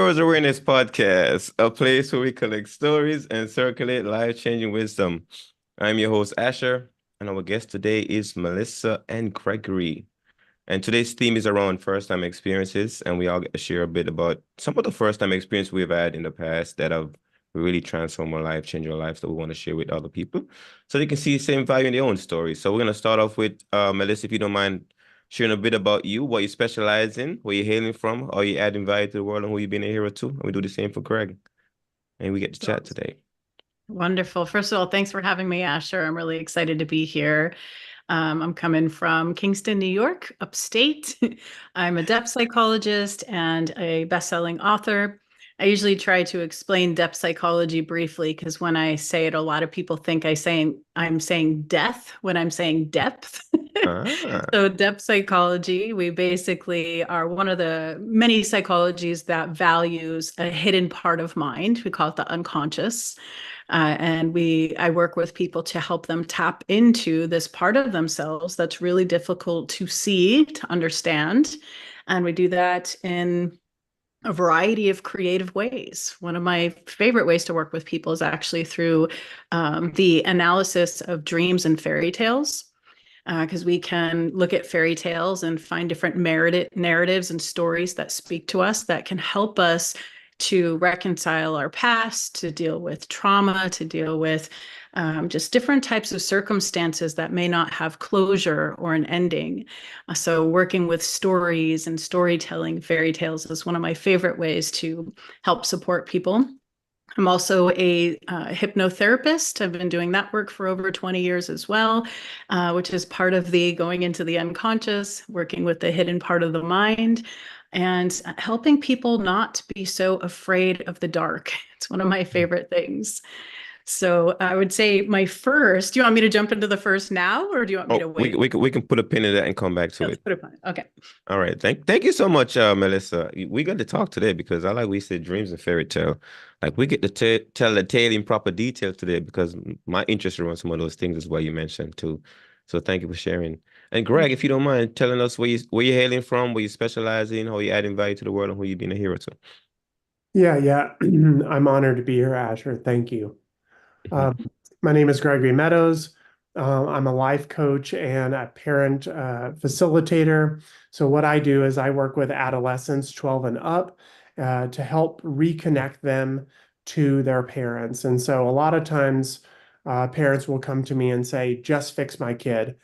Heroes Awareness Podcast, a place where we collect stories and circulate life-changing wisdom. I'm your host, Asher, and our guest today is Melissa and Gregory. And today's theme is around first-time experiences, and we all get to share a bit about some of the first-time experience we've had in the past that have really transformed our life, changed our lives that we want to share with other people so they can see the same value in their own stories. So we're going to start off with Melissa, if you don't mind sharing a bit about you, what you specialize in, where you're hailing from, how you adding value to the world, and who you've been a hero to. And we do the same for Greg. And we get to chat today. Wonderful. First of all, thanks for having me, Asher. I'm really excited to be here. I'm coming from Kingston, New York, upstate. I'm a depth psychologist and a best-selling author. I usually try to explain depth psychology briefly because when I say it, a lot of people think I'm saying death when I'm saying depth. Ah, So depth psychology, we basically are one of the many psychologies that values a hidden part of mind. We call it the unconscious. I work with people to help them tap into this part of themselves that's really difficult to see, to understand. And we do that in a variety of creative ways. One of my favorite ways to work with people is actually through the analysis of dreams and fairy tales. Because we can look at fairy tales and find different narratives and stories that speak to us that can help us to reconcile our past, to deal with trauma, to deal with just different types of circumstances that may not have closure or an ending. So working with stories and storytelling fairy tales is one of my favorite ways to help support people. I'm also a hypnotherapist. I've been doing that work for over 20 years as well, which is part of the going into the unconscious, working with the hidden part of the mind, and helping people not be so afraid of the dark. It's one of my favorite things. So I would say do you want me to jump into the first now, or do you want me to oh, wait? we can put a pin in that and come back to Let's it. put it on. Okay. All right. Thank you so much, Melissa. We got to talk today because I like we said dreams and fairy tale. Like we get to tell the tale in proper detail today because my interest around some of those things is what you mentioned too. So thank you for sharing. And Greg, if you don't mind telling us where you're hailing from, where you specialize in, how you adding value to the world, and who you've been a hero to. Yeah. I'm honored to be here, Asher. Thank you. Um, my name is Gregory Meadows. I'm a life coach and a parent facilitator. So what I do is I work with adolescents 12 and up to help reconnect them to their parents. And so a lot of times parents will come to me and say, just fix my kid.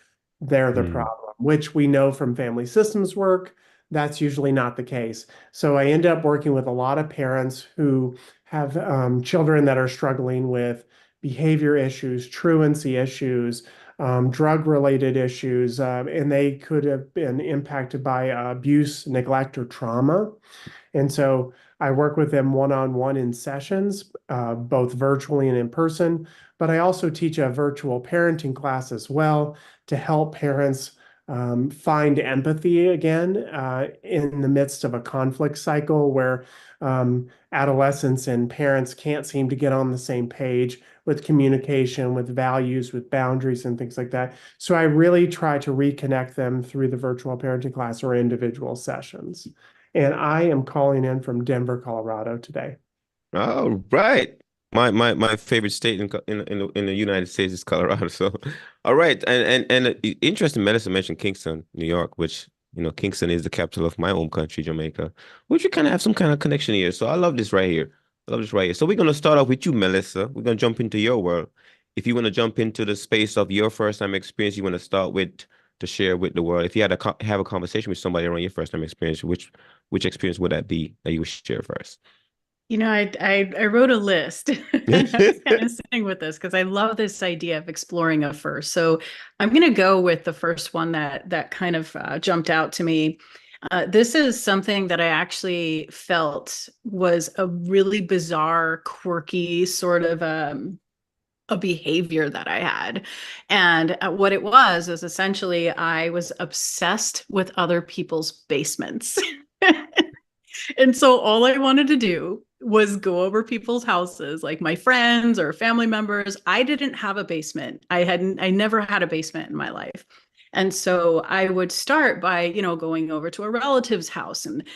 They're the Mm, problem, which we know from family systems work. That's usually not the case. So I end up working with a lot of parents who have children that are struggling with behavior issues, truancy issues, drug-related issues, and they could have been impacted by abuse, neglect, or trauma. And so I work with them one-on-one in sessions, both virtually and in person. But I also teach a virtual parenting class as well to help parents find empathy again in the midst of a conflict cycle where adolescents and parents can't seem to get on the same page with communication, with values, with boundaries, and things like that. So I really try to reconnect them through the virtual parenting class or individual sessions. And I am calling in from Denver, Colorado today. all right. My favorite state in the United States is Colorado. So, all right. Interesting. Melissa mentioned Kingston, New York, which Kingston is the capital of my home country, Jamaica, which we kind of have some kind of connection here. So I love this right here. I love this right here. So we're gonna start off with you, Melissa. We're gonna jump into your world. If you want to jump into the space of your first time experience, you want to start with to share with the world. If you had to have a conversation with somebody around your first time experience, which experience would that be that you would share first? I wrote a list and I was kind of sitting with this because I love this idea of exploring a first. So I'm going to go with the first one that kind of jumped out to me. This is something that I actually felt was a really bizarre, quirky sort of a behavior that I had. And what it was is essentially I was obsessed with other people's basements. And so all I wanted to do was go over people's houses, like my friends or family members. I didn't have a basement. I never had a basement in my life. And so I would start by, going over to a relative's house and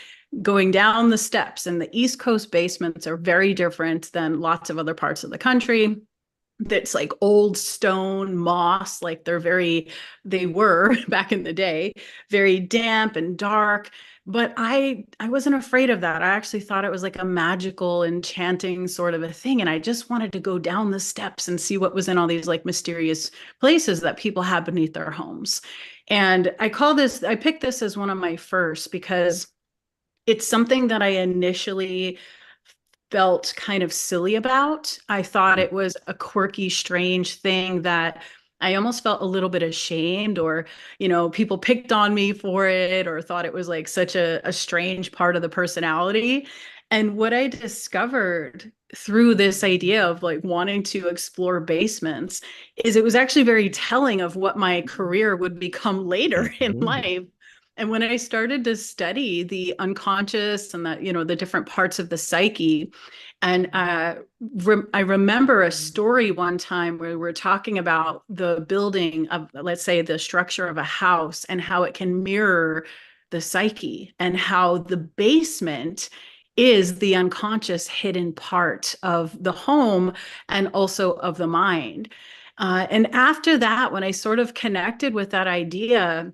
going down the steps, and the East Coast basements are very different than lots of other parts of the country. That's like old stone moss, like they were back in the day, very damp and dark. But I wasn't afraid of that. I actually thought it was like a magical, enchanting sort of a thing. And I just wanted to go down the steps and see what was in all these like mysterious places that people have beneath their homes. And I picked this as one of my first because it's something that I initially felt kind of silly about. I thought it was a quirky, strange thing that I almost felt a little bit ashamed, or, people picked on me for it, or thought it was like such a strange part of the personality. And what I discovered through this idea of like wanting to explore basements is it was actually very telling of what my career would become later in Mhm. life. And when I started to study the unconscious and the different parts of the psyche, and I remember a story one time where we're talking about the building of, let's say, the structure of a house and how it can mirror the psyche, and how the basement is the unconscious hidden part of the home and also of the mind. And after that, when I sort of connected with that idea,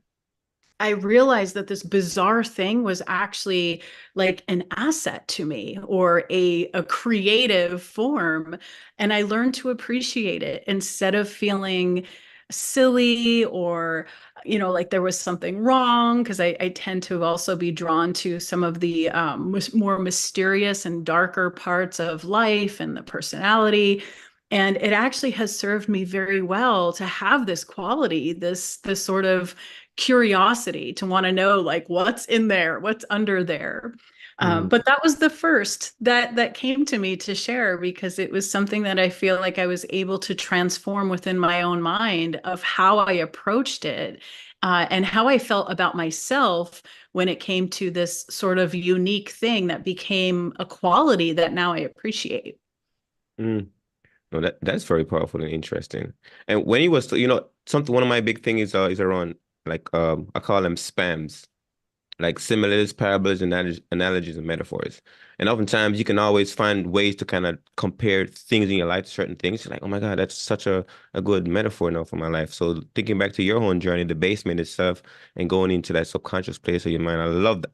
I realized that this bizarre thing was actually like an asset to me, or a creative form. And I learned to appreciate it instead of feeling silly, or, like there was something wrong, because I tend to also be drawn to some of the more mysterious and darker parts of life and the personality. And it actually has served me very well to have this quality, this sort of curiosity to want to know like what's in there, what's under there. Mhm. But that was the first that came to me to share, because it was something that I feel like I was able to transform within my own mind of how I approached it, and how I felt about myself when it came to this sort of unique thing that became a quality that now I appreciate. Mm. No, that's very powerful and interesting. And when he was, something, one of my big thing is around, like, I call them spams, like similes, parables, analogies, and metaphors. And oftentimes you can always find ways to kind of compare things in your life to certain things. You're like, oh my God, that's such a good metaphor now for my life. So thinking back to your own journey, the basement itself, and going into that subconscious place of your mind,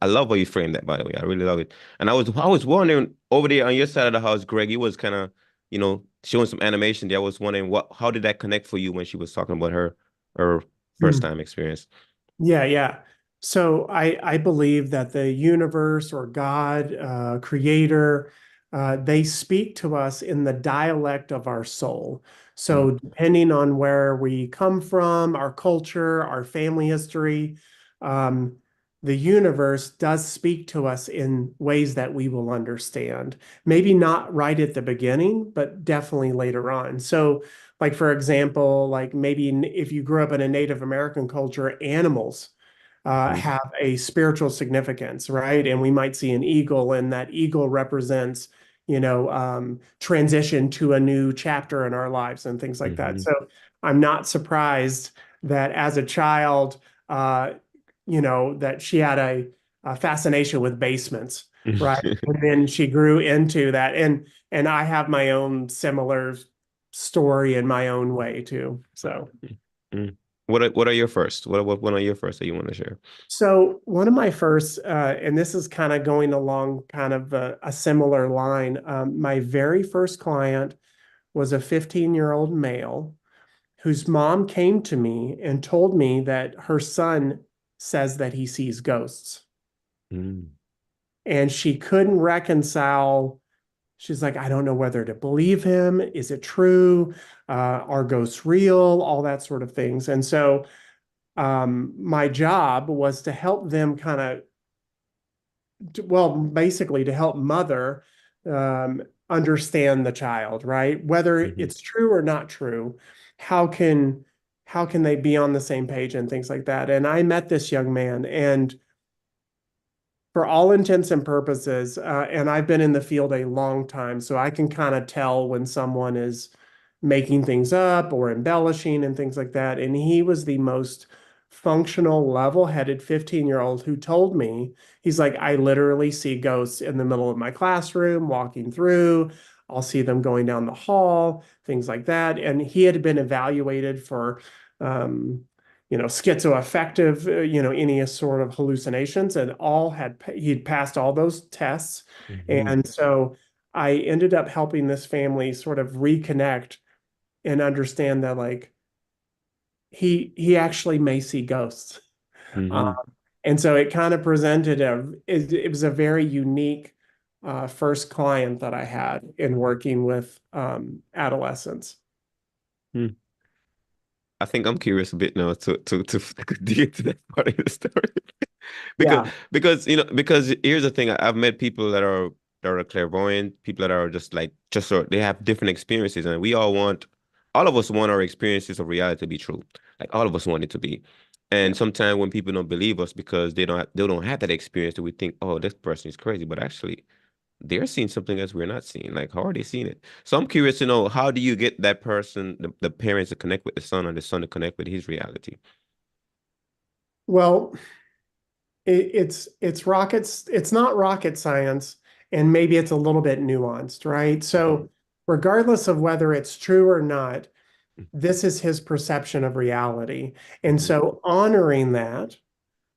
I love how you frame that, by the way. I really love it. And I was wondering over there on your side of the house, Greg, you was kind of, showing some animation there. I was wondering how did that connect for you when she was talking about her first Hmm. time experience? Yeah, yeah. So I believe that the universe or God, creator, they speak to us in the dialect of our soul. Mm, So depending on where we come from, our culture, our family history, um, the universe does speak to us in ways that we will understand. Maybe not right at the beginning, but definitely later on. So like for example, like maybe if you grew up in a Native American culture, animals mm, have a spiritual significance, right? And we might see an eagle, and that eagle represents, transition to a new chapter in our lives and things like that. mhm. So I'm not surprised that as a child, uh, that she had a fascination with basements, right? And then she grew into that, and I have my own similar story in my own way too. So. Mm. What are your first? What one are your first that you want to share? So one of my first, and this is kind of going along kind of a similar line. My very first client was a 15-year-old male whose mom came to me and told me that her son says that he sees ghosts. Mm, And she couldn't reconcile. She's like, I don't know whether to believe him. Is it true? Are ghosts real? All that sort of things. And so my job was to help them kind of, well, basically to help mother understand the child, right? Whether mhm, it's true or not true, how can how can they be on the same page and things like that? And I met this young man, and for all intents and purposes, and I've been in the field a long time, so I can kind of tell when someone is making things up or embellishing and things like that. And he was the most functional, level-headed 15-year-old who told me, he's like, I literally see ghosts in the middle of my classroom, walking through. I'll see them going down the hall, things like that. And he had been evaluated for, schizoaffective, any sort of hallucinations, and he'd passed all those tests. Mhm. And so I ended up helping this family sort of reconnect and understand that, like, he actually may see ghosts. Mhm. And so it kind of presented it was a very unique first client that I had in working with adolescents. Hmm. I think I'm curious a bit now to dig into that part of the story. because Yeah. because here's the thing. I've met people that are clairvoyant, people that are just like just sort they have different experiences, and all of us want our experiences of reality to be true. Like all of us want it to be. Yeah. And sometimes when people don't believe us because they don't have that experience, that we think, oh, this person is crazy. But actually, they're seeing something else we're not seeing. Like, how are they seeing it? So I'm curious to know, how do you get that person, the parents to connect with the son, or the son to connect with his reality? Well, it's not rocket science, and maybe it's a little bit nuanced, right? Mhm. So regardless of whether it's true or not, this is his perception of reality. And Mhm. so honoring that,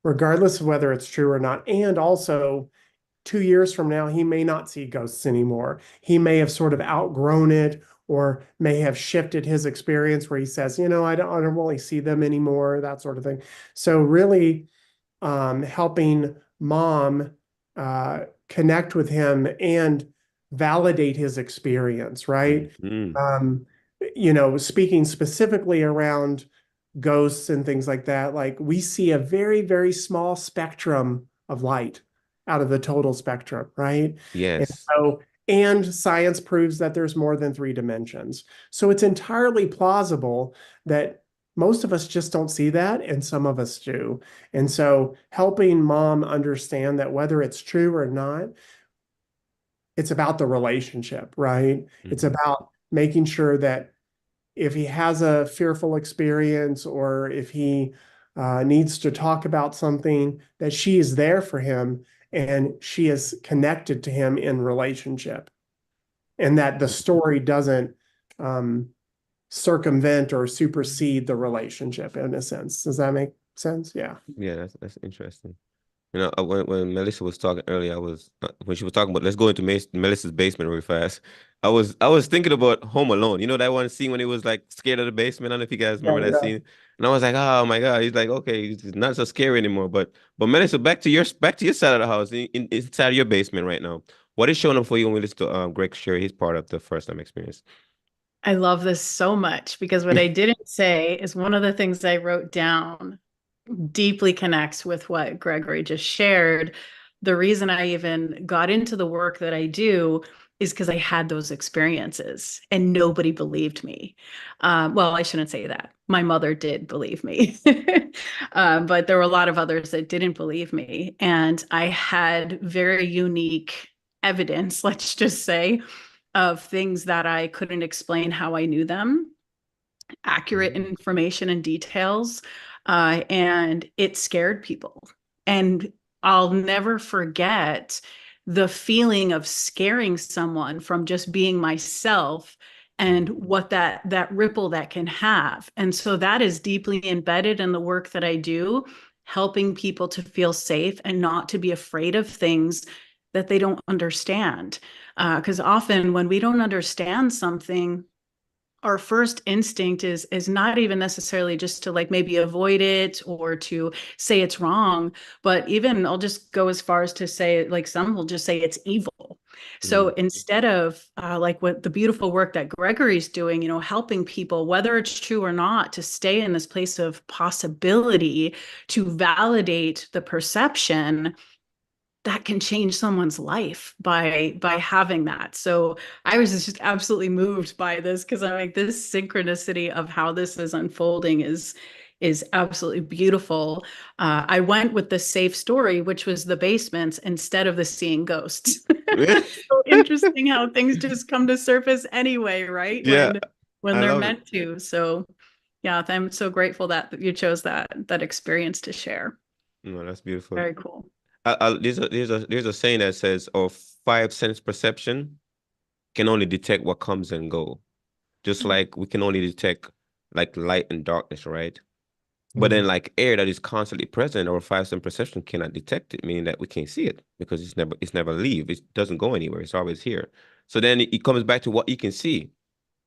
regardless of whether it's true or not, and also 2 years from now, he may not see ghosts anymore. He may have sort of outgrown it, or may have shifted his experience where he says, I don't really see them anymore, that sort of thing. So really, helping mom connect with him and validate his experience, right? Mhm. Um, Speaking specifically around ghosts and things like that, like, we see a very, very small spectrum of light out of the total spectrum, right? And Yes. so, and science proves that there's more than three dimensions. So it's entirely plausible that most of us just don't see that, and some of us do. And so helping mom understand that whether it's true or not, it's about the relationship, right? It's Mhm. about making sure that if he has a fearful experience, or if he needs to talk about something, that she is there for him and she is connected to him in relationship, and that the story doesn't um, circumvent or supersede the relationship in a sense. Does that make sense? Yeah. Yeah, that's interesting. When Melissa was talking earlier, when she was talking about let's go into Melissa's basement really fast. I was thinking about Home Alone. You know that one scene when he was like scared of the basement. I don't know if you guys Yeah, remember that yeah. scene. And I was like, oh my God. He's like, okay, it's not so scary anymore. But Melissa, back to your side of the house, inside of your basement right now. What is showing up for you when we listen to Greg share his part of the first time experience? I love this so much because what I didn't say is one of the things I wrote down deeply connects with what Gregory just shared. The reason I even got into the work that I do is because I had those experiences and nobody believed me. Well, I shouldn't say that. My mother did believe me, but there were a lot of others that didn't believe me. And I had very unique evidence, let's just say, of things that I couldn't explain how I knew them, accurate Mhm. information and details, and it scared people. And I'll never forget the feeling of scaring someone from just being myself and what that ripple that can have. And so that is deeply embedded in the work that I do, helping people to feel safe and not to be afraid of things that they don't understand. Because often when we don't understand something, our first instinct is not even necessarily just to like maybe avoid it or to say it's wrong, but even I'll just go as far as to say, like, some will just say it's evil. So Mhm. instead of like what the beautiful work that Gregory's doing, helping people, whether it's true or not, to stay in this place of possibility, to validate the perception, that can change someone's life by having that. So I was just absolutely moved by this because I'm like, this synchronicity of how this is unfolding is absolutely beautiful. I went with the safe story, which was the basements instead of the seeing ghosts. So interesting how things just come to surface anyway, right? Yeah, When I they're love it. meant to. So Yeah, I'm so grateful that you chose that experience to share. No, that's beautiful. Very cool. There's a saying that says, "Our five sense perception can only detect what comes and go, just Mhm. like we can only detect like light and darkness, right? But then Mhm. like air that is constantly present, our five sense perception cannot detect it, meaning that we can't see it because it's never leave. It doesn't go anywhere. It's always here. So then it comes back to what you can see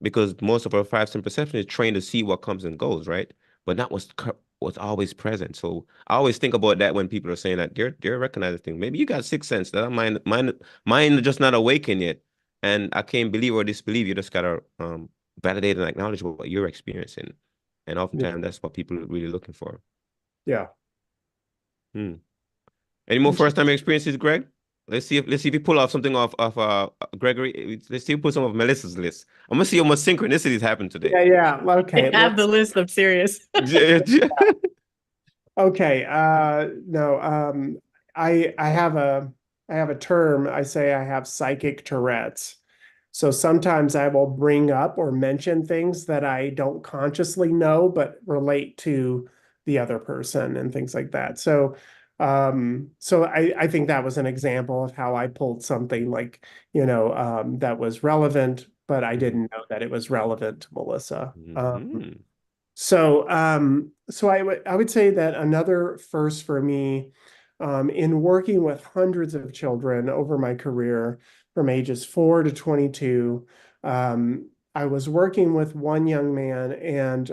because most of our five sense perception is trained to see what comes and goes, right? But not what's always present. So I always think about that when people are saying that they're recognizing things. Maybe you got sixth sense that mine just not awakened yet, and I can't believe or disbelieve. You just gotta validate and acknowledge what you're experiencing, and Yeah. oftentimes that's what people are really looking for. Yeah. Hmm. Any more first time experiences, Greg? Let's see if you pull off something off Gregory. Let's see if you put some of Melissa's list. I'm gonna see how much synchronicities happen today. Yeah, yeah. Okay, I have the let's list. I'm serious. okay. No, I have a term. I say I have psychic Tourette's. So sometimes I will bring up or mention things that I don't consciously know, but relate to the other person and things like that. So I think that was an example of how I pulled something like, that was relevant, but I Mhm. didn't know that it was relevant to Melissa. Mhm. So I would say that another first for me, in working with hundreds of children over my career from ages 4 to 22, I was working with one young man, and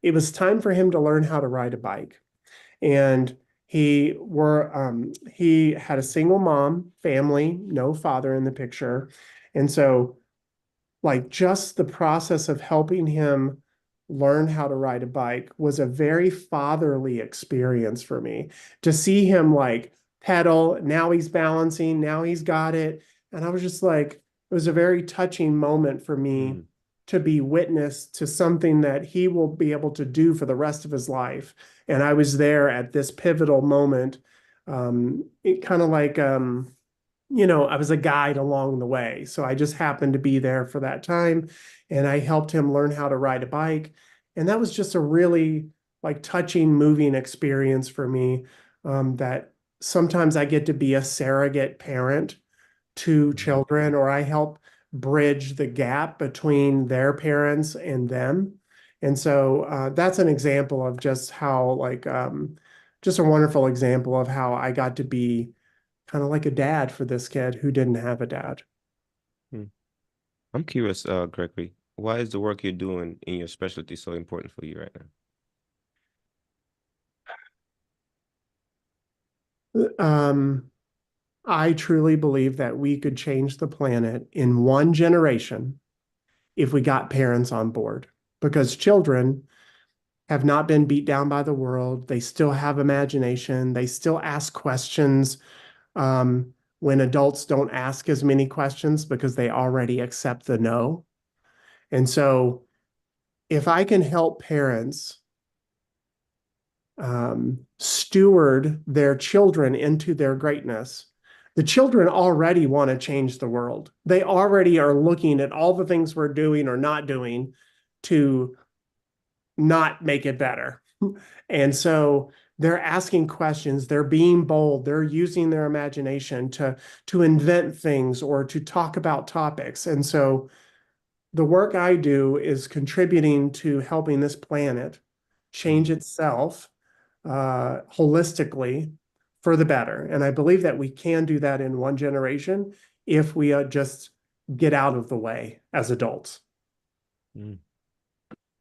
it was time for him to learn how to ride a bike. And he had a single mom family, no father in the picture, and so like just the process of helping him learn how to ride a bike was a very fatherly experience for me to see him like pedal. Now he's balancing, now he's got it. And I was just like, it was a very touching moment for me Mhm. to be witness to something that he will be able to do for the rest of his life. And I was there at this pivotal moment. It kind of like, I was a guide along the way. So I just happened to be there for that time, and I helped him learn how to ride a bike. And that was just a really like touching, moving experience for me. That sometimes I get to be a surrogate parent to Mhm. children, or I help bridge the gap between their parents and them. And so that's an example of just how like just a wonderful example of how I got to be kind of like a dad for this kid who didn't have a dad. Hmm. I'm curious, Gregory, why is the work you're doing in your specialty so important for you right now? Um, I truly believe that we could change the planet in one generation if we got parents on board, because children have not been beat down by the world. They still have imagination. They still ask questions when adults don't ask as many questions because they already accept the no. And so, if I can help parents steward their children into their greatness, the children already want to change the world. They already are looking at all the things we're doing or not doing to not make it better. And so they're asking questions, they're being bold, they're using their imagination to invent things or to talk about topics. And so the work I do is contributing to helping this planet change Mhm. itself holistically for the better. And I believe that we can do that in one generation if we just get out of the way as adults. Mm.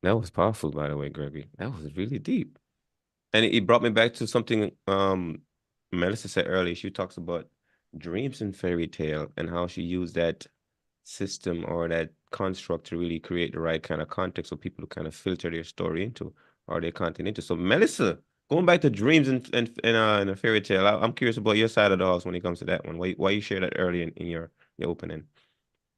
That was powerful, by the way, Gregory. That was really deep. And it brought me back to something Melissa said earlier. She talks about dreams and fairy tale and how she used that system or that construct to really create the right kind of context for people to kind of filter their story into or their content into. So Melissa, going back to dreams and a fairy tale, I'm curious about your side of the house when it comes to that one. Why you share that early in your opening?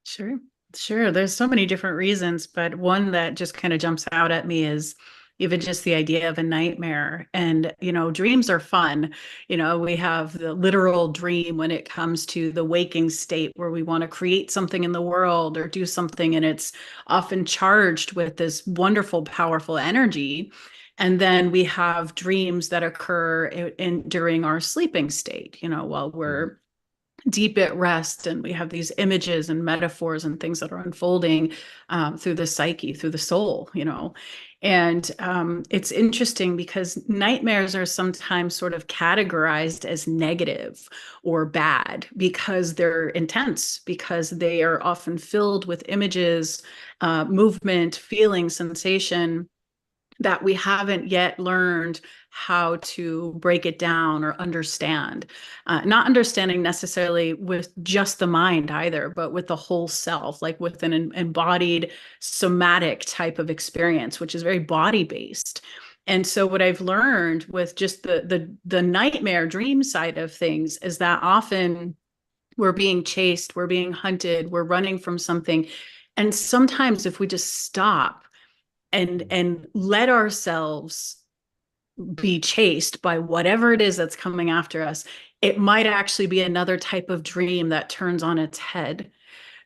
Sure. Sure. There's so many different reasons, but one that just kind of jumps out at me is even just the idea of a nightmare. And, dreams are fun. We have the literal dream when it comes to the waking state where we want to create something in the world or do something, and it's often charged with this wonderful, powerful energy. And then we have dreams that occur during our sleeping state, while we're deep at rest, and we have these images and metaphors and things that are unfolding through the psyche, through the soul. And it's interesting because nightmares are sometimes sort of categorized as negative or bad because they're intense, because they are often filled with images, movement, feeling, sensation, that we haven't yet learned how to break it down or understand. Not understanding necessarily with just the mind either, but with the whole self, like with an embodied somatic type of experience, which is very body based. And so what I've learned with just the nightmare dream side of things is that often we're being chased, we're being hunted, we're running from something. And sometimes if we just stop and let ourselves be chased by whatever it is that's coming after us, it might actually be another type of dream that turns on its head.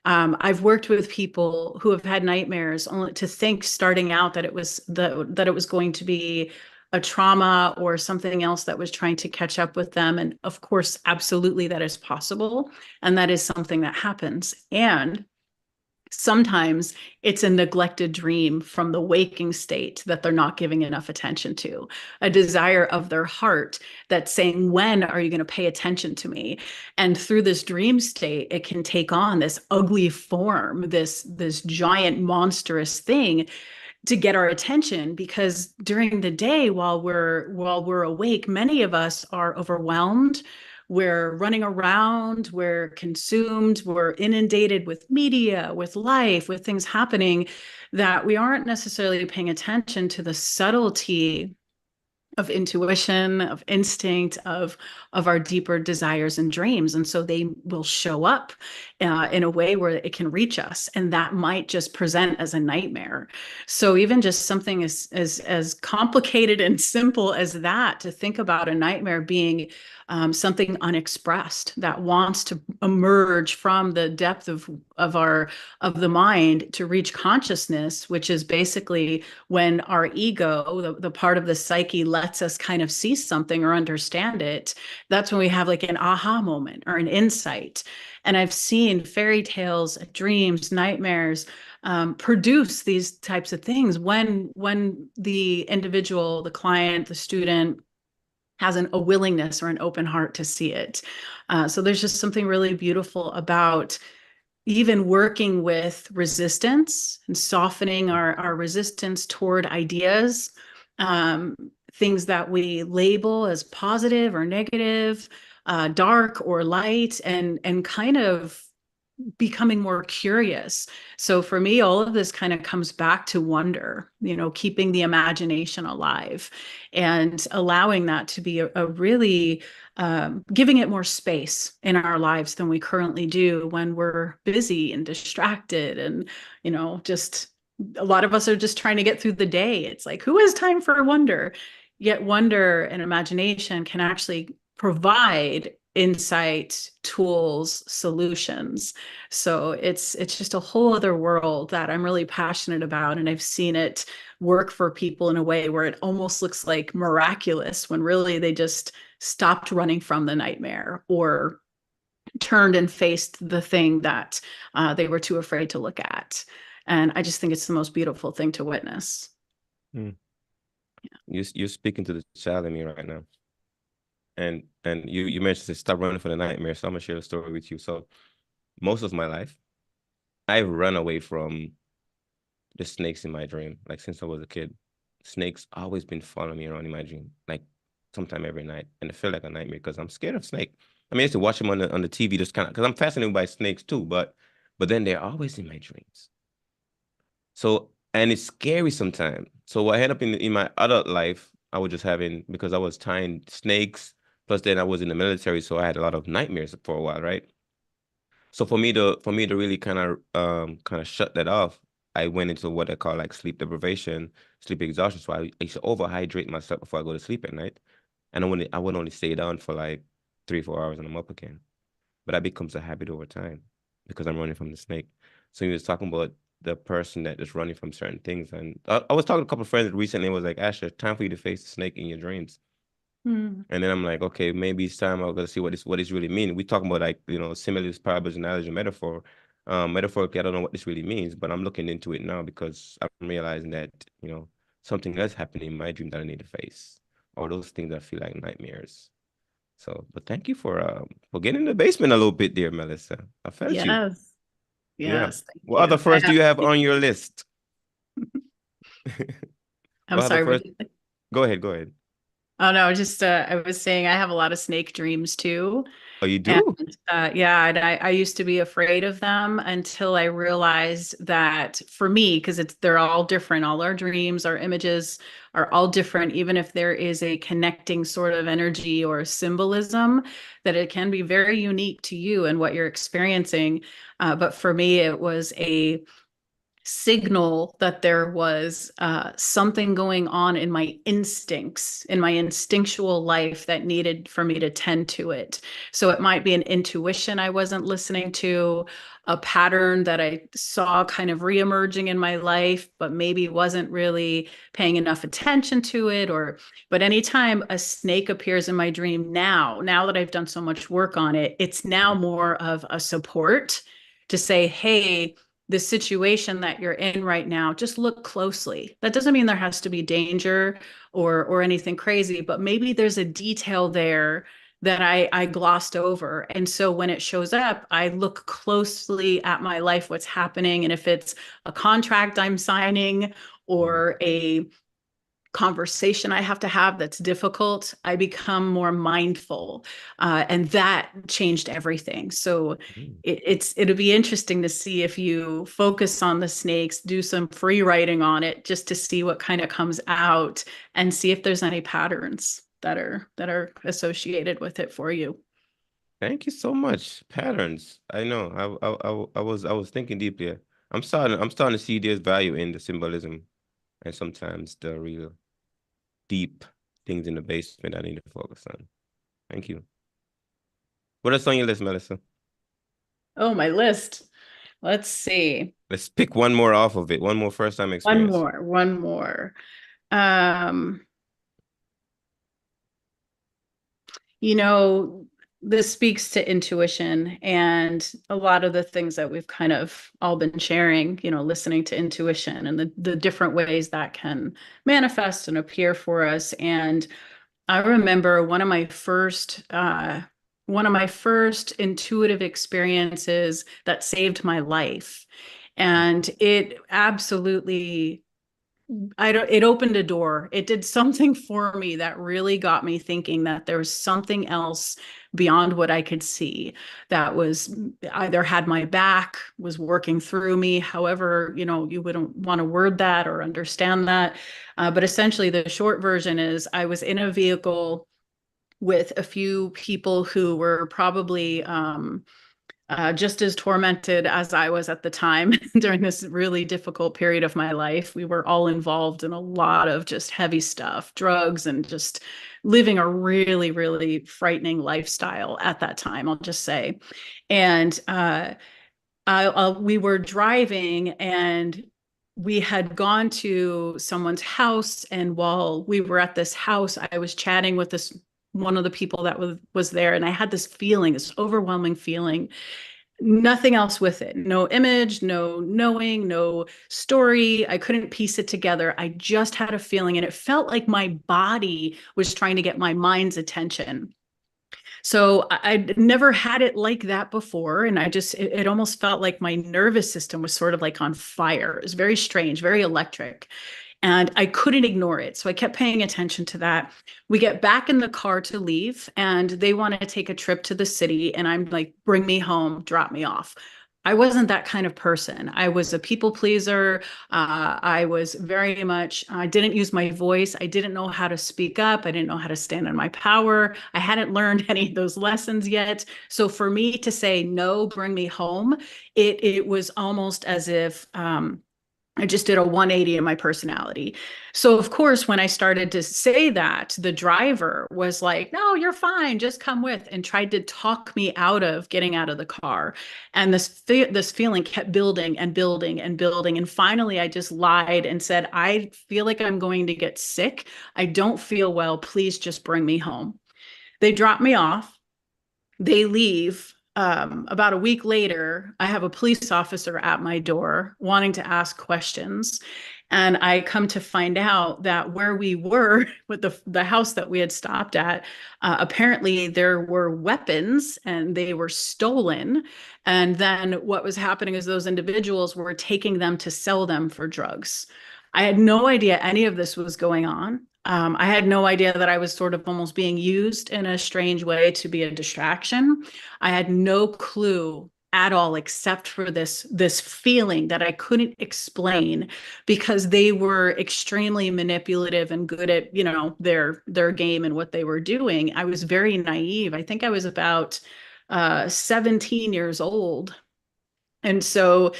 I've worked with people who have had nightmares only to think starting out that it was going to be a trauma or something else that was trying to catch up with them. And of course, absolutely, that is possible. And that is something that happens. And sometimes it's a neglected dream from the waking state that they're not giving enough attention to, a desire of their heart that's saying, when are you going to pay attention to me? And through this dream state, it can take on this ugly form, this giant monstrous thing to get our attention, because during the day while we're awake, many of us are overwhelmed. We're running around, we're consumed, we're inundated with media, with life, with things happening, that we aren't necessarily paying attention to the subtlety of intuition, of instinct, of our deeper desires and dreams. And so they will show up in a way where it can reach us, and that might just present as a nightmare. So even just something as complicated and simple as that, to think about a nightmare being something unexpressed that wants to emerge from the depth of the mind to reach consciousness, which is basically when our ego, the part of the psyche, lets us kind of see something or understand it. That's when we have like an aha moment or an insight. And I've seen fairy tales, dreams, nightmares produce these types of things when the individual, the client, the student has a willingness or an open heart to see it. So there's just something really beautiful about even working with resistance and softening our resistance toward ideas, things that we label as positive or negative, dark or light, and kind of becoming more curious. So for me, all of this kind of comes back to wonder, keeping the imagination alive and allowing that to be a really giving it more space in our lives than we currently do when we're busy and distracted. And, just a lot of us are just trying to get through the day. It's like, who has time for wonder? Yet wonder and imagination can actually provide insight, tools, solutions. So it's just a whole other world that I'm really passionate about. And I've seen it work for people in a way where it almost looks like miraculous, when really they just stopped running from the nightmare or turned and faced the thing that they were too afraid to look at. And I just think it's the most beautiful thing to witness. Hmm. You're speaking to the child in me right now. And you mentioned to stop running from the nightmare. So I'm gonna share a story with you. So most of my life, I've run away from the snakes in my dream. Like since I was a kid, snakes always been following me around in my dream, like sometime every night, and it felt like a nightmare because I'm scared of snake. I mean, I used to watch them on the TV, just kind of because I'm fascinated by snakes too. But then they're always in my dreams. So and it's scary sometimes. So what I ended up in my adult life, I was just having, because I was tying snakes. Plus, then I was in the military, so I had a lot of nightmares for a while, right? So for me to really kind of shut that off, I went into what I call like sleep deprivation, sleep exhaustion. So I used to overhydrate myself before I go to sleep at night. And I would only stay down for like 3, 4 hours and I'm up again. But that becomes a habit over time because I'm running from the snake. So he was talking about the person that is running from certain things. And I was talking to a couple of friends recently and was like, Asher, time for you to face the snake in your dreams. Mm. And then I'm like, okay, maybe it's time I'm gonna see what this really mean. We talking about like, similes, parables, analogy, metaphor. Metaphorically, I don't know what this really means, but I'm looking into it now because I'm realizing that, something else happening in my dream that I need to face. Or those things that feel like nightmares. So, but thank you for getting in the basement a little bit there, Melissa. I felt you. Yes. Yeah. Yes. Thank What other you. I first do you have on your list? I'm What other sorry. first? Go ahead, go ahead. Oh no, just I was saying I have a lot of snake dreams too. Oh, you And do? yeah, and I used to be afraid of them until I realized that for me, because they're all different, all our dreams, our images are all different, even if there is a connecting sort of energy or symbolism, that it can be very unique to you and what you're experiencing. But for me, it was a signal that there was something going on in my instincts, in my instinctual life that needed for me to tend to it. So it might be an intuition I wasn't listening to, a pattern that I saw kind of reemerging in my life, but maybe wasn't really paying enough attention to it. But anytime a snake appears in my dream now that I've done so much work on it, it's now more of a support to say, hey, the situation that you're in right now, just look closely. That doesn't mean there has to be danger or anything crazy, but maybe there's a detail there that I glossed over. And so when it shows up, I look closely at my life, what's happening. And if it's a contract I'm signing or a conversation I have to have that's difficult, I become more mindful. And that changed everything. So Mhm. it'll be interesting to see if you focus on the snakes, do some free writing on it just to see what kind of comes out and see if there's any patterns that are associated with it for you. Thank you so much. Patterns. I know. I was thinking deeply. I'm starting to see there's value in the symbolism and sometimes the real deep things in the basement I need to focus on. Thank you. What else on your list, Melissa? Oh, my list. Let's see. Let's pick one more off of it. One more first time experience. One more. Um, you know, this speaks to intuition and a lot of the things that we've kind of all been sharing, listening to intuition and the different ways that can manifest and appear for us. And I remember one of my first intuitive experiences that saved my life. And it absolutely it opened a door. It did something for me that really got me thinking that there was something else beyond what I could see that was either had my back, was working through me, however, you wouldn't want to word that or understand that. But essentially, the short version is I was in a vehicle with a few people who were probably just as tormented as I was at the time during this really difficult period of my life. We were all involved in a lot of just heavy stuff, drugs, and just living a really, really frightening lifestyle at that time, I'll just say. And we were driving and we had gone to someone's house. And while we were at this house, I was chatting with one of the people that was there. And I had this feeling, this overwhelming feeling, nothing else with it, no image, no knowing, no story. I couldn't piece it together. I just had a feeling and it felt like my body was trying to get my mind's attention. So I'd never had it like that before. And it almost felt like my nervous system was sort of like on fire. It was very strange, very electric. And I couldn't ignore it. So I kept paying attention to that. We get back in the car to leave, and they want to take a trip to the city. And I'm like, bring me home, drop me off. I wasn't that kind of person. I was a people pleaser. I was very much, I didn't use my voice. I didn't know how to speak up. I didn't know how to stand in my power. I hadn't learned any of those lessons yet. So for me to say, no, bring me home, it was almost as if, I just did a 180 in my personality. So, of course, when I started to say that, the driver was like, no, you're fine, just come with, and tried to talk me out of getting out of the car. And this feeling kept building and building and building. And finally, I just lied and said, I feel like I'm going to get sick. I don't feel well. Please just bring me home. They drop me off. They leave. About a week later, I have a police officer at my door wanting to ask questions. And I come to find out that where we were with the house that we had stopped at, apparently there were weapons and they were stolen. And then what was happening is those individuals were taking them to sell them for drugs. I had no idea any of this was going on. I had no idea that I was sort of almost being used in a strange way to be a distraction. I had no clue at all, except for this feeling that I couldn't explain, because they were extremely manipulative and good at, their game and what they were doing. I was very naive. I think I was about 17 years old. And so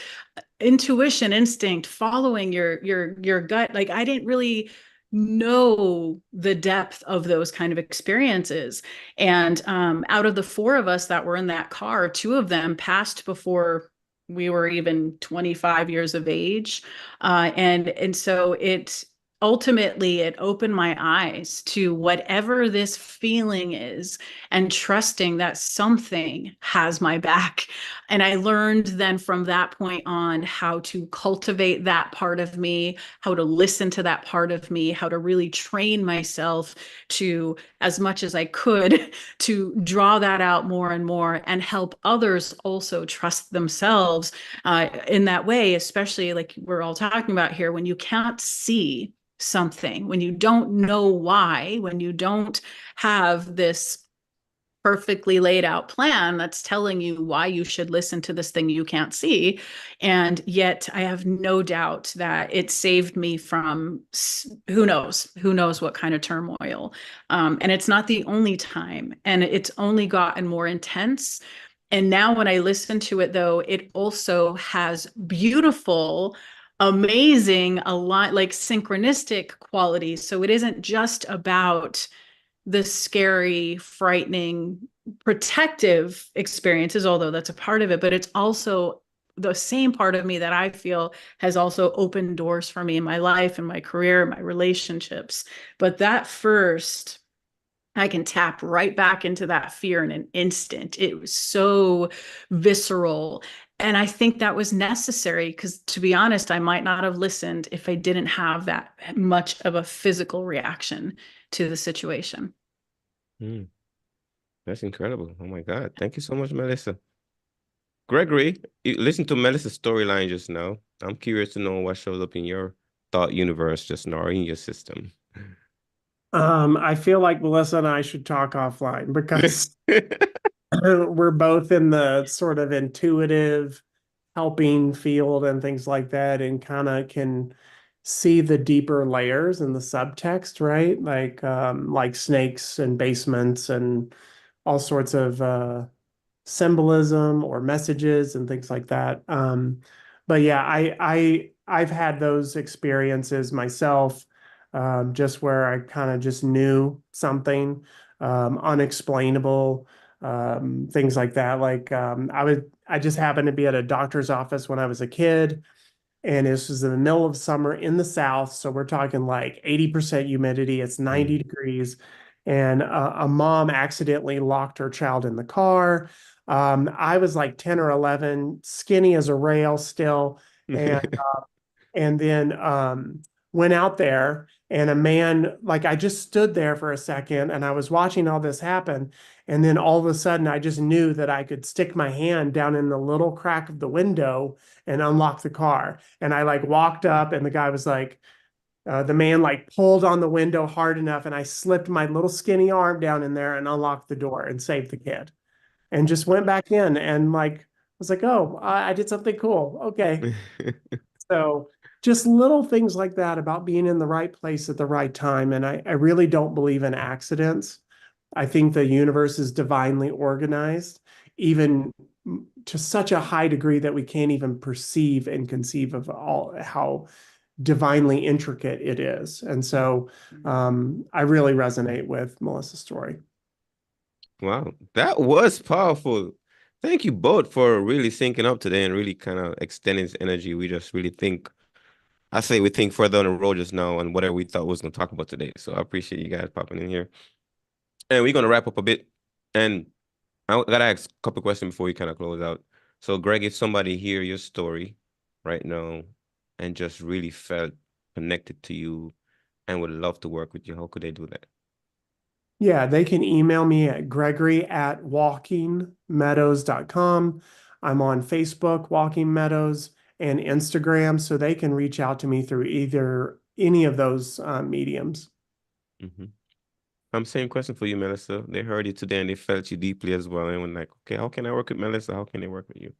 intuition, instinct, following your gut, like I didn't really know the depth of those kind of experiences. And out of the four of us that were in that car, two of them passed before we were even 25 years of age. And so it opened my eyes to whatever this feeling is, and trusting that something has my back. And I learned then from that point on how to cultivate that part of me, how to listen to that part of me, how to really train myself to, as much as I could, to draw that out more and more, and help others also trust themselves in that way, especially like we're all talking about here, when you can't see something, when you don't know why, when you don't have this perfectly laid out plan that's telling you why you should listen to this thing you can't see. And yet I have no doubt that it saved me from who knows what kind of turmoil. And it's not the only time, and it's only gotten more intense. And now when I listen to it, though, it also has beautiful, amazing, a lot like synchronistic qualities. So it isn't just about the scary, frightening, protective experiences, although that's a part of it, but it's also the same part of me that I feel has also opened doors for me in my life and my career, my relationships. But that first, I can tap right back into that fear in an instant. It was so visceral. And I think that was necessary, because to be honest, I might not have listened if I didn't have that much of a physical reaction to the situation. That's incredible. Oh my God. Thank you so much, Melissa. Gregory, you listen to Melissa's storyline just now. I'm curious to know what shows up in your thought universe just now, or in your system. I feel like Melissa and I should talk offline, because we're both in the sort of intuitive helping field and things like that, and kind of can see the deeper layers and the subtext, right? Like snakes and basements and all sorts of symbolism or messages and things like that. But yeah, I've had those experiences myself, just where I kind of just knew something unexplainable, things like that. I just happened to be at a doctor's office when I was a kid, and this was in the middle of summer in the South. So we're talking like 80% humidity. It's 90 degrees. And a mom accidentally locked her child in the car. I was like 10 or 11, skinny as a rail still. And and then went out there, and a man, like, I just stood there for a second and I was watching all this happen. And then all of a sudden I just knew that I could stick my hand down in the little crack of the window and unlock the car. And I like walked up, and the guy was like, the man like pulled on the window hard enough, and I slipped my little skinny arm down in there and unlocked the door and saved the kid, and just went back in, and like was like, oh, I did something cool. Okay. So just little things like that about being in the right place at the right time. And I really don't believe in accidents. I think the universe is divinely organized, even to such a high degree that we can't even perceive and conceive of all how divinely intricate it is. And so I really resonate with Melissa's story. Wow, that was powerful. Thank you both for really syncing up today and really kind of extending this energy. We just really think, I say we think further on the road just now on whatever we thought we was going to talk about today. So I appreciate you guys popping in here. And we're going to wrap up a bit. And I got to ask a couple questions before we kind of close out. So, Greg, if somebody hear your story right now and just really felt connected to you and would love to work with you, how could they do that? Yeah, they can email me at gregory@walkingmeadows.com. I'm on Facebook, Walking Meadows, and Instagram, so they can reach out to me through either any of those mediums. Mm-hmm. Same question for you, Melissa. They heard you today and they felt you deeply as well. And were like, okay, how can I work with Melissa? How can they work with you?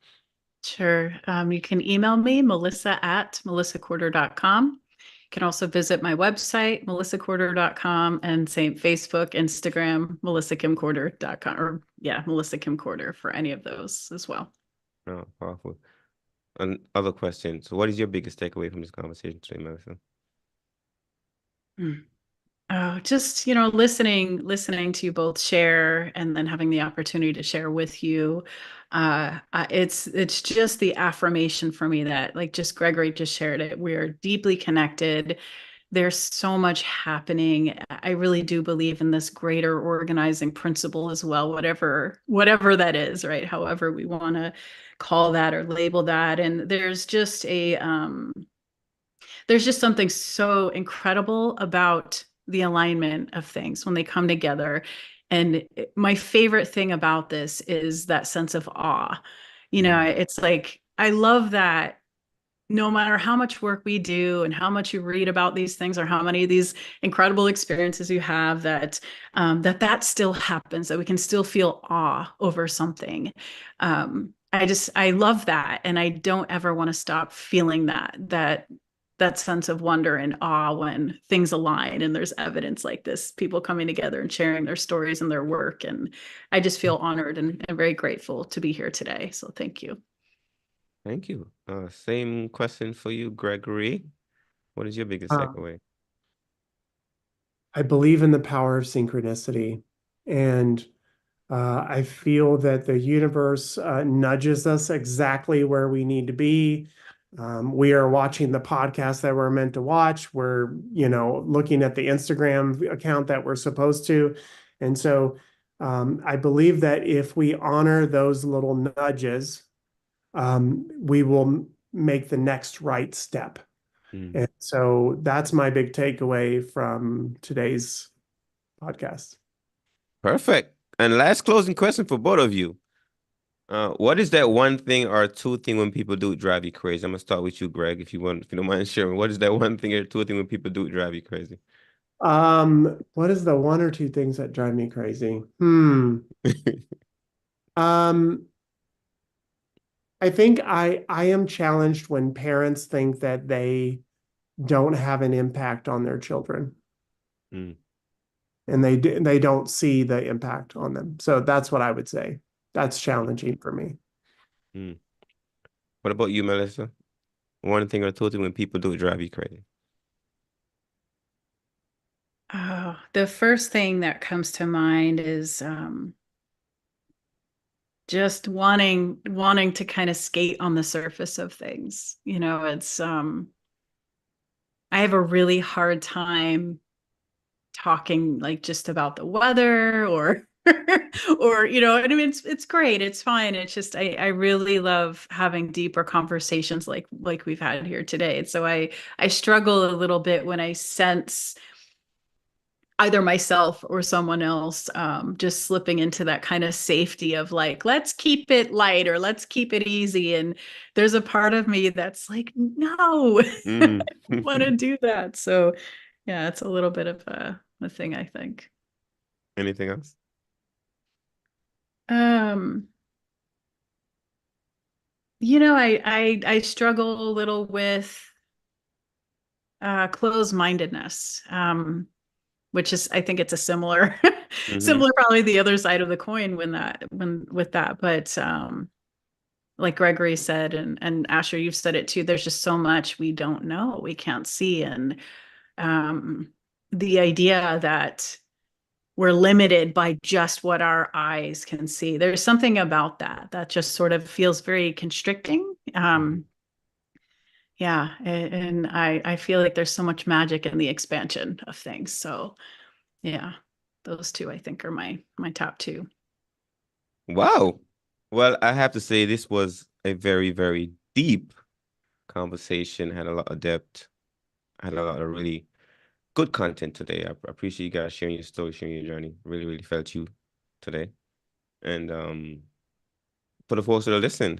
Sure. You can email me, melissa@melissacorter.com. You can also visit my website, melissacorter.com, and same Facebook, Instagram, melissakimcorter.com, or yeah, Melissa Kim Corter for any of those as well. Oh, powerful. Another question. So what is your biggest takeaway from this conversation today, Melissa? Oh, just, listening to you both share and then having the opportunity to share with you. It's just the affirmation for me that, like, just Gregory just shared it. We're deeply connected. There's so much happening. I really do believe in this greater organizing principle as well, whatever that is, right? However we want to call that or label that. And there's just something so incredible about the alignment of things when they come together. And my favorite thing about this is that sense of awe. It's like, I love that no matter how much work we do and how much you read about these things or how many of these incredible experiences you have, that still happens, that we can still feel awe over something. I love that. And I don't ever want to stop feeling that sense of wonder and awe when things align and there's evidence like this, people coming together and sharing their stories and their work. And I just feel honored and very grateful to be here today. So thank you. Thank you. Same question for you, Gregory. What is your biggest takeaway? I believe in the power of synchronicity, and I feel that the universe nudges us exactly where we need to be. We are watching the podcast that we're meant to watch. We're, looking at the Instagram account that we're supposed to. And so I believe that if we honor those little nudges, we will make the next right step. And so that's my big takeaway from today's podcast. Perfect. And last closing question for both of you. What is that one thing or two thing when people do drive you crazy? I'm gonna start with you, Greg, if you don't mind sharing. What is that one thing or two thing when people do drive you crazy? What is the one or two things that drive me crazy? I think I am challenged when parents think that they don't have an impact on their children. And they don't see the impact on them. So that's what I would say. That's challenging for me. What about you, Melissa? One thing or two thing when people do drive you crazy? Oh, the first thing that comes to mind is just wanting to kind of skate on the surface of things. It's I have a really hard time talking like just about the weather or I mean it's great, it's fine. It's just I really love having deeper conversations like we've had here today. So I struggle a little bit when I sense either myself or someone else just slipping into that kind of safety of like, let's keep it light or let's keep it easy. And there's a part of me that's like, no, I don't want to do that. So yeah, it's a little bit of a thing, I think. Anything else? I struggle a little with closed-mindedness. Which is, I think it's a similar, similar, probably the other side of the coin with that. But like Gregory said, and Asher, you've said it too, there's just so much we don't know, we can't see. And the idea that we're limited by just what our eyes can see. There's something about that just sort of feels very constricting. Yeah, and I feel like there's so much magic in the expansion of things. So yeah, those two I think are my top two. Wow. Well, I have to say this was a very, very deep conversation, had a lot of depth, had a lot of really good content today. I appreciate you guys sharing your story, sharing your journey. Really, really felt you today. And for the folks that are listening,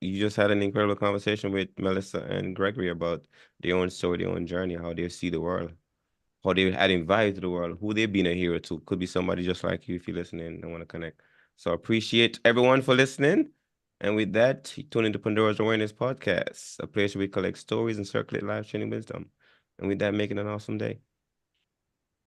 you just had an incredible conversation with Melissa and Gregory about their own story, their own journey, how they see the world, how they adding value to the world, who they've been a hero to. Could be somebody just like you if you're listening and want to connect. So I appreciate everyone for listening. And with that, tune into Pandora's Awareness Podcast, a place where we collect stories and circulate life-changing wisdom. And with that, make it an awesome day.